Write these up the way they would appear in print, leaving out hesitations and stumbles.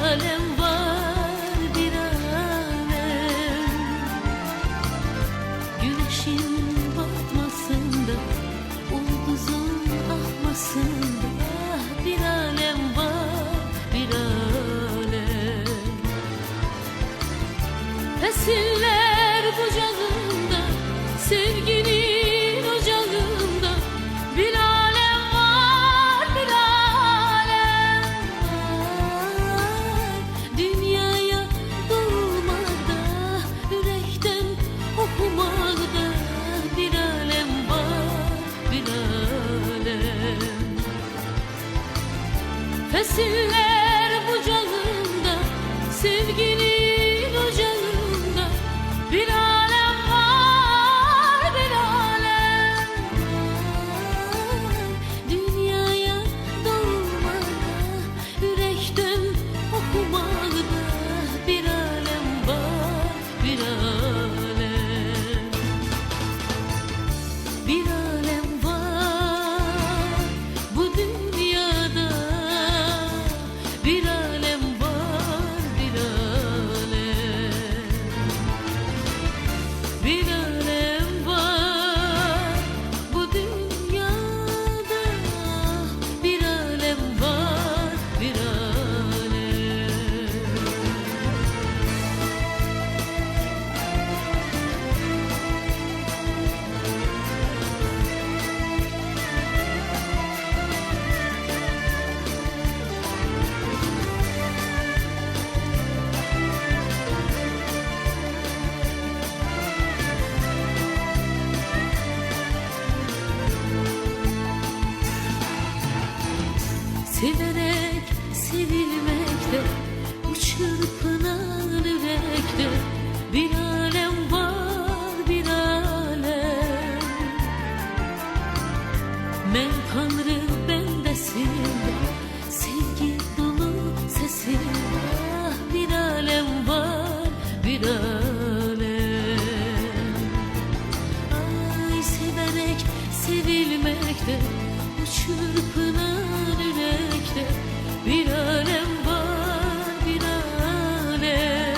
alem var, bir alem. Güneşin batmasında, ulduzun ahmasında, ah, bir alem var, bir alem. Fesiller bucağında, sevginin ocağında, bir alem var, bir alem var. Dünyaya doğmada, yürekten okumada, bir alem var, bir alem. Fesiller bucağında, sevginin ocağında, bir alem var, bir alem var. Dünyaya doğmada, yürekten okumada, bir alem var, bir alem. Bir alem var bu dünyada, bir alem var, bir alem. Bir alem var bu dünyada, bir alem var, bir alem. Severek sevilmekte, bu çırpınan yürekte, bir alem var, bir alem. Men Tanrı bendesinde, sevgi dolu sesinde, ah, bir alem var, bir alem. Ay, severek sevilmekte, bu çırpınan yürekte, bir alem var, bir alem.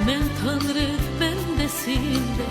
Men Tanrı bendesinde,